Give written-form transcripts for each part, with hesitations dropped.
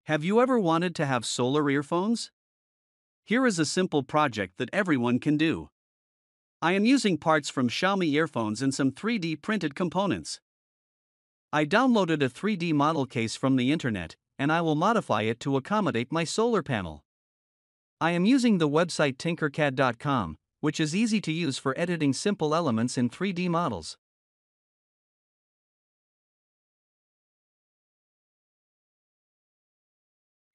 Have you ever wanted to have solar earphones? Here is a simple project that everyone can do. I am using parts from Xiaomi earphones and some 3D printed components. I downloaded a 3D model case from the internet, and I will modify it to accommodate my solar panel. I am using the website tinkercad.com, which is easy to use for editing simple elements in 3D models.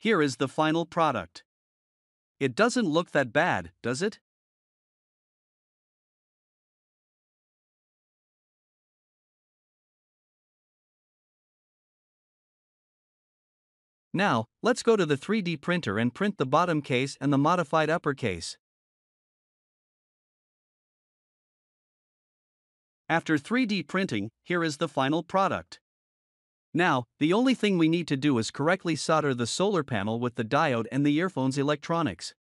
Here is the final product. It doesn't look that bad, does it? Now, let's go to the 3D printer and print the bottom case and the modified upper case. After 3D printing, here is the final product. Now, the only thing we need to do is correctly solder the solar panel with the diode and the earphone's electronics.